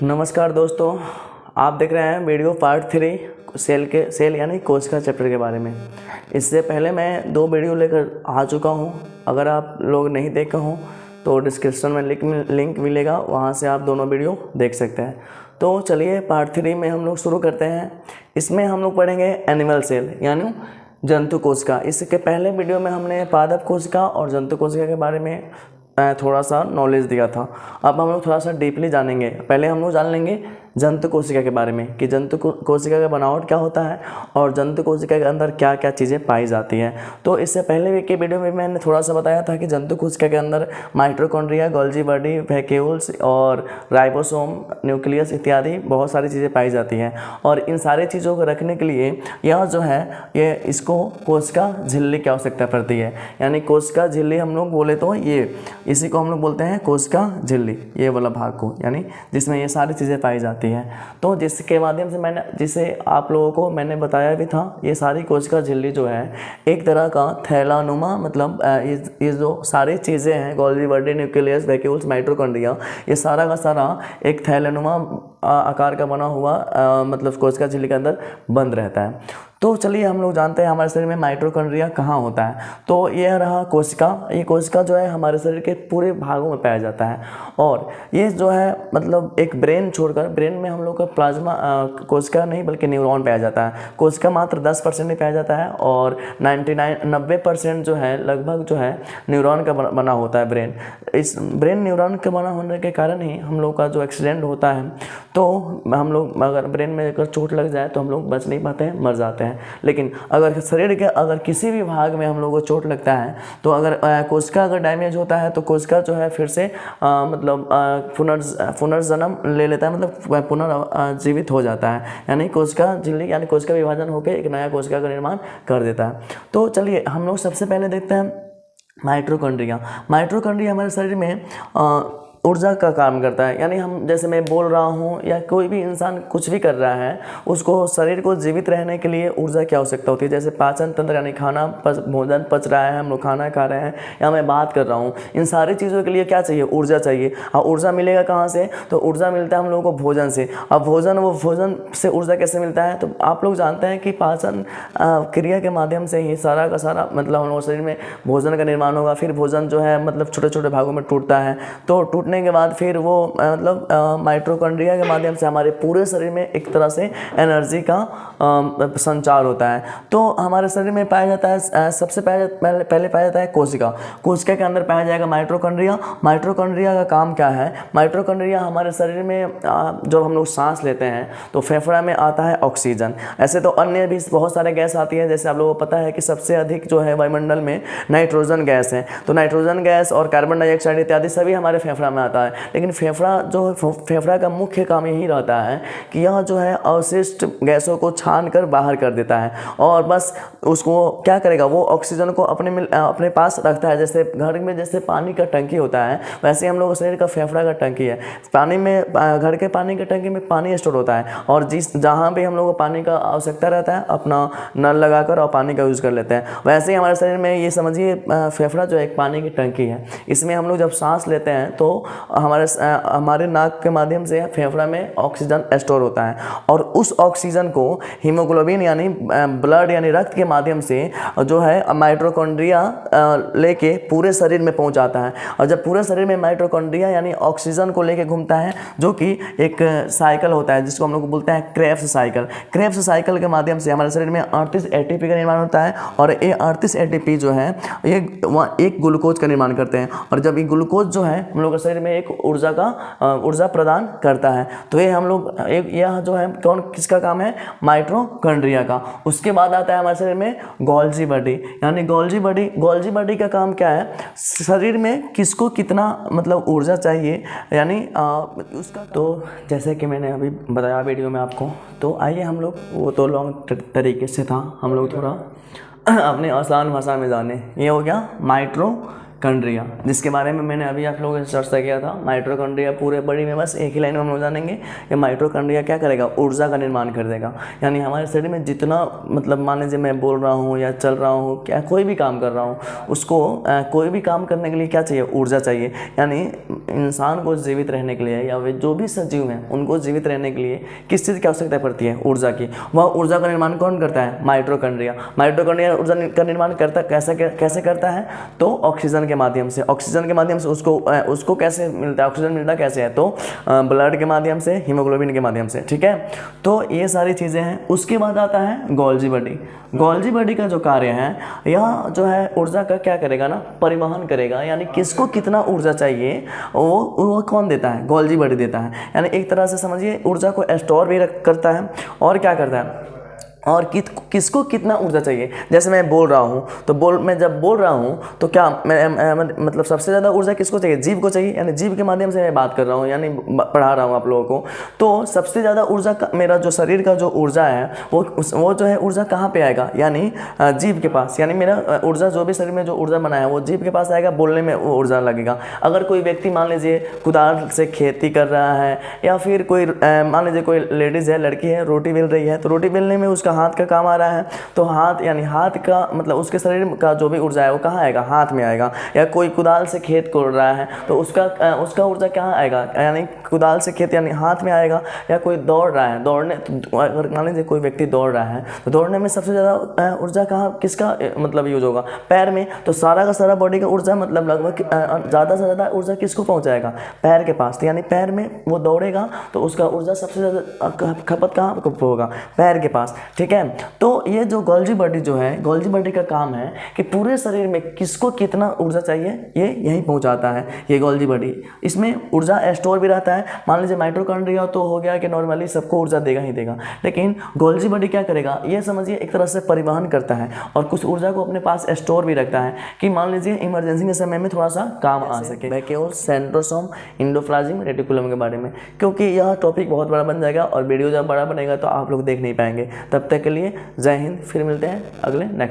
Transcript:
नमस्कार दोस्तों, आप देख रहे हैं वीडियो पार्ट 3 सेल यानी कोशिका चैप्टर के बारे में। इससे पहले मैं 2 वीडियो लेकर आ चुका हूं। अगर आप लोग नहीं देखे हों तो डिस्क्रिप्शन में लिंक मिलेगा, वहां से आप दोनों वीडियो देख सकते हैं। तो चलिए पार्ट 3 में हम लोग शुरू करते हैं। इसमें हम लोग पढ़ेंगे एनिमल सेल यानी जंतु कोशिका। इसके पहले वीडियो में हमने पादप कोशिका और जंतु कोशिका के बारे में थोड़ा सा नॉलेज दिया था। अब हम लोग थोड़ा सा डीपली जानेंगे। पहले हम लोग जान लेंगे जंतु कोशिका के बारे में कि जंतु कोशिका का बनावट क्या होता है और जंतु कोशिका के अंदर क्या क्या चीज़ें पाई जाती हैं। तो इससे पहले के वीडियो में मैंने थोड़ा सा बताया था कि जंतु कोशिका के अंदर माइटोकॉन्ड्रिया, गोल्गी बॉडी, वैक्यूल्स और राइबोसोम, न्यूक्लियस इत्यादि बहुत सारी चीज़ें पाई जाती हैं। और इन सारी चीज़ों को रखने के लिए यह जो है ये इसको कोशिका झिल्ली की आवश्यकता पड़ती है। यानी कोशिका झिल्ली हम लोग बोले तो ये इसी को हम लोग बोलते हैं कोशिका झिल्ली, ये वाला भाग को, यानी जिसमें ये सारी चीज़ें पाई जाती है। तो जिसके माध्यम से जिसे आप लोगों को मैंने बताया भी था, ये सारी कोशिका झिल्ली जो है एक तरह का थैलानुमा, मतलब ये जो सारी चीज़ें हैं Golgi body, nucleus, vacuoles, mitochondria, ये सारा का सारा एक थैलानुमा आकार का बना हुआ मतलब कोशिका झिल्ली के अंदर बंद रहता है। तो चलिए हम लोग जानते हैं हमारे शरीर में माइटोकॉन्ड्रिया कहाँ होता है। तो यह रहा कोशिका। ये कोशिका जो है हमारे शरीर के पूरे भागों में पाया जाता है। और ये जो है मतलब एक ब्रेन छोड़कर, ब्रेन में हम लोग का प्लाज्मा कोशिका नहीं बल्कि न्यूरॉन पाया जाता है। कोशिका मात्र 10% ही पाया जाता है और 90% जो है लगभग जो है न्यूरॉन का बना होता है ब्रेन। इस ब्रेन न्यूरॉन के बना होने के कारण ही हम लोग का जो एक्सीडेंट होता है तो हम लोग अगर ब्रेन में अगर चोट लग जाए तो हम लोग बच नहीं पाते हैं, मर जाते हैं। लेकिन अगर शरीर के अगर किसी भी भाग में हम लोगों को चोट लगता है तो अगर कोशिका अगर डैमेज होता है तो कोशिका जो है फिर से मतलब पुनर्जन्म ले लेता है, मतलब पुनर्जीवित हो जाता है। यानी कोशिका झिल्ली यानी कोशिका विभाजन होकर एक नया कोशिका का निर्माण कर देता है। तो चलिए हम लोग सबसे पहले देखते हैं माइटोकॉन्ड्रिया। माइटोकॉन्ड्रिया हमारे शरीर में ऊर्जा का काम करता है। यानी हम जैसे मैं बोल रहा हूँ या कोई भी इंसान कुछ भी कर रहा है, उसको शरीर को जीवित रहने के लिए ऊर्जा की आवश्यकता होती है। जैसे पाचन तंत्र यानी भोजन पच रहा है, हम लोग खाना खा रहे हैं या मैं बात कर रहा हूँ, इन सारी चीज़ों के लिए क्या चाहिए? ऊर्जा चाहिए। और ऊर्जा मिलेगा कहाँ से? तो ऊर्जा मिलता है हम लोगों को भोजन से। अब भोजन से ऊर्जा कैसे मिलता है? तो आप लोग जानते हैं कि पाचन क्रिया के माध्यम से ही सारा का सारा मतलब हम लोग शरीर में भोजन का निर्माण होगा। फिर भोजन जो है मतलब छोटे छोटे भागों में टूटता है। तो टूटने के बाद फिर वो मतलब माइटोकॉन्ड्रिया के माध्यम से हमारे पूरे शरीर में एक तरह से एनर्जी का संचार होता है। तो हमारे शरीर में पाया जाता है सबसे पहले पाया जाता है कोशिका। कोशिका के अंदर पाया जाएगा माइटोकॉन्ड्रिया। माइटोकॉन्ड्रिया का काम क्या है? माइटोकॉन्ड्रिया हमारे शरीर में जब हम लोग सांस लेते हैं तो फेफड़ा में आता है ऑक्सीजन। ऐसे तो अन्य भी बहुत सारे गैस आती है। जैसे आप लोगों को पता है कि सबसे अधिक जो है वायुमंडल में नाइट्रोजन गैस है। तो नाइट्रोजन गैस और कार्बन डाइऑक्साइड इत्यादि सभी हमारे फेफड़ा में आता है। लेकिन फेफड़ा का मुख्य काम यही रहता है कि यह जो है अवशिष्ट गैसों को छान कर बाहर कर देता है और बस उसको क्या करेगा, वो ऑक्सीजन को अपने पास रखता है। जैसे घर में जैसे पानी का टंकी होता है, वैसे हम लोग शरीर का फेफड़ा का टंकी है। पानी में घर के पानी के टंकी में पानी स्टोर होता है और जहाँ भी हम लोग को पानी का आवश्यकता रहता है अपना नल लगाकर और पानी का यूज़ कर लेते हैं। वैसे ही हमारे शरीर में ये समझिए फेफड़ा जो एक पानी की टंकी है। इसमें हम लोग जब सांस लेते हैं तो हमारे नाक के माध्यम से फेफड़ा में ऑक्सीजन स्टोर होता है और उस ऑक्सीजन को हीमोग्लोबिन यानी ब्लड यानी रक्त के माध्यम से जो है माइटोकॉन्ड्रिया लेके पूरे शरीर में पहुंचाता है। और जब पूरे शरीर में माइटोकॉन्ड्रिया यानी ऑक्सीजन को लेके घूमता है, जो कि एक साइकिल होता है जिसको हम लोग बोलते हैं क्रेब्स साइकिल। क्रेब्स साइकिल के माध्यम से हमारे शरीर में 38 ATP का निर्माण होता है और ये 38 ATP जो है ये एक ग्लूकोज का निर्माण करते हैं। और जब ये ग्लूकोज जो है हम लोग के शरीर में एक ऊर्जा प्रदान करता है। तो ये हम लोग यह जो है किसका काम है? माइटोकॉन्ड्रिया का। उसके बाद आता है हमारे शरीर में गोल्गी बॉडी। यानी गोल्गी बॉडी का काम क्या है? शरीर में किसको कितना मतलब ऊर्जा चाहिए, यानी उसका। तो जैसे कि मैंने अभी बताया वीडियो में आपको, तो आइए हम लोग, वो तो लॉन्ग तरीके से था, हम लोग थोड़ा अपने आसान भाषा में जाने। ये हो गया माइटोकॉन्ड्रिया, जिसके बारे में मैंने अभी आप लोगों से चर्चा किया था। माइटोकॉन्ड्रिया पूरे बड़ी में बस एक ही लाइन में हम लोग जानेंगे। ये माइटोकॉन्ड्रिया क्या करेगा, ऊर्जा का निर्माण कर देगा। यानी हमारे शरीर में जितना मतलब मान लीजिए मैं बोल रहा हूँ या चल रहा हूँ, क्या कोई भी काम कर रहा हूँ, उसको कोई भी काम करने के लिए क्या चाहिए, ऊर्जा चाहिए। यानी इंसान को जीवित रहने के लिए या वे जो भी सजीव हैं उनको जीवित रहने के लिए किस चीज़ की आवश्यकता पड़ती है, ऊर्जा की। वह ऊर्जा का निर्माण कौन करता है, माइटोकॉन्ड्रिया। माइटोकॉन्ड्रिया ऊर्जा का निर्माण करता कैसे करता है, तो ऑक्सीजन के माध्यम से। ऑक्सीजन के माध्यम से उसको कैसे मिलता है, ऑक्सीजन मिलता कैसे है, तो ब्लड के माध्यम से, हीमोग्लोबिन के माध्यम से, ठीक है। तो ये सारी चीज़ें हैं। उसके बाद आता है गोल्जी बॉडी। गोल्जी बॉडी का जो कार्य है, यह जो है ऊर्जा का क्या करेगा ना, परिवहन करेगा। यानी किसको कितना ऊर्जा चाहिए वो कौन देता है, गोल्जी बॉडी देता है। यानी एक तरह से समझिए ऊर्जा को स्टोर भी करता है और क्या करता है, और किसको कितना ऊर्जा चाहिए। जैसे मैं बोल रहा हूँ तो मैं जब बोल रहा हूँ तो क्या मैं मतलब सबसे ज़्यादा ऊर्जा किसको चाहिए, जीव को चाहिए। यानी जीव के माध्यम से मैं बात कर रहा हूँ, यानी पढ़ा रहा हूँ आप लोगों को। तो सबसे ज़्यादा ऊर्जा मेरा जो शरीर का जो ऊर्जा है वो जो है ऊर्जा कहाँ पे आएगा, यानी जीव के पास। यानी मेरा ऊर्जा जो भी शरीर में जो ऊर्जा बना है वो जीव के पास आएगा, बोलने में वो ऊर्जा लगेगा। अगर कोई व्यक्ति मान लीजिए कुदाल से खेती कर रहा है, या फिर कोई मान लीजिए कोई लेडीज़ है, लड़की है, रोटी बेल रही है, तो रोटी बेलने में उसका हाथ का काम आ रहा है। तो हाथ यानी हाथ का मतलब उसके शरीर का जो भी ऊर्जा है वो कहाँ आएगा, हाथ में आएगा। या कोई कुदाल से खेत कोड़ रहा है तो उसका ऊर्जा कहाँ आएगा, यानी कुदाल से खेत यानी हाथ में आएगा। या कोई दौड़ रहा है, अगर मान लीजिए कोई व्यक्ति दौड़ रहा है तो दौड़ने में सबसे ज़्यादा ऊर्जा कहाँ किसका मतलब यूज होगा, पैर में। तो सारा का सारा बॉडी का ऊर्जा मतलब लगभग ज़्यादा से ज़्यादा ऊर्जा किसको पहुँचाएगा, पैर के पास। यानी पैर में वो दौड़ेगा तो उसका ऊर्जा सबसे ज़्यादा खपत कहाँ होगा, पैर के पास, ठीक है। तो ये जो गोल्जी बॉडी जो है, गोल्जी बॉडी का काम है कि पूरे शरीर में किसको कितना ऊर्जा चाहिए ये यहीं पहुंचाता है ये गोल्जी बॉडी। इसमें ऊर्जा स्टोर भी रहता है। मान लीजिए माइटोकॉन्ड्रिया तो हो गया कि नॉर्मली सबको ऊर्जा देगा ही देगा, लेकिन गोल्जी बॉडी क्या करेगा, ये समझिए एक तरह से परिवहन करता है और कुछ ऊर्जा को अपने पास स्टोर भी रखता है कि मान लीजिए इमरजेंसी के समय में थोड़ा सा काम आ सके। मैं केवल सेंट्रोसोम एंडोप्लाज्मिक रेटिकुलम के बारे में, क्योंकि यह टॉपिक बहुत बड़ा बन जाएगा और वीडियो जब बड़ा बनेगा तो आप लोग देख नहीं पाएंगे। तब तक के लिए जय हिंद, फिर मिलते हैं अगले नेक्स्ट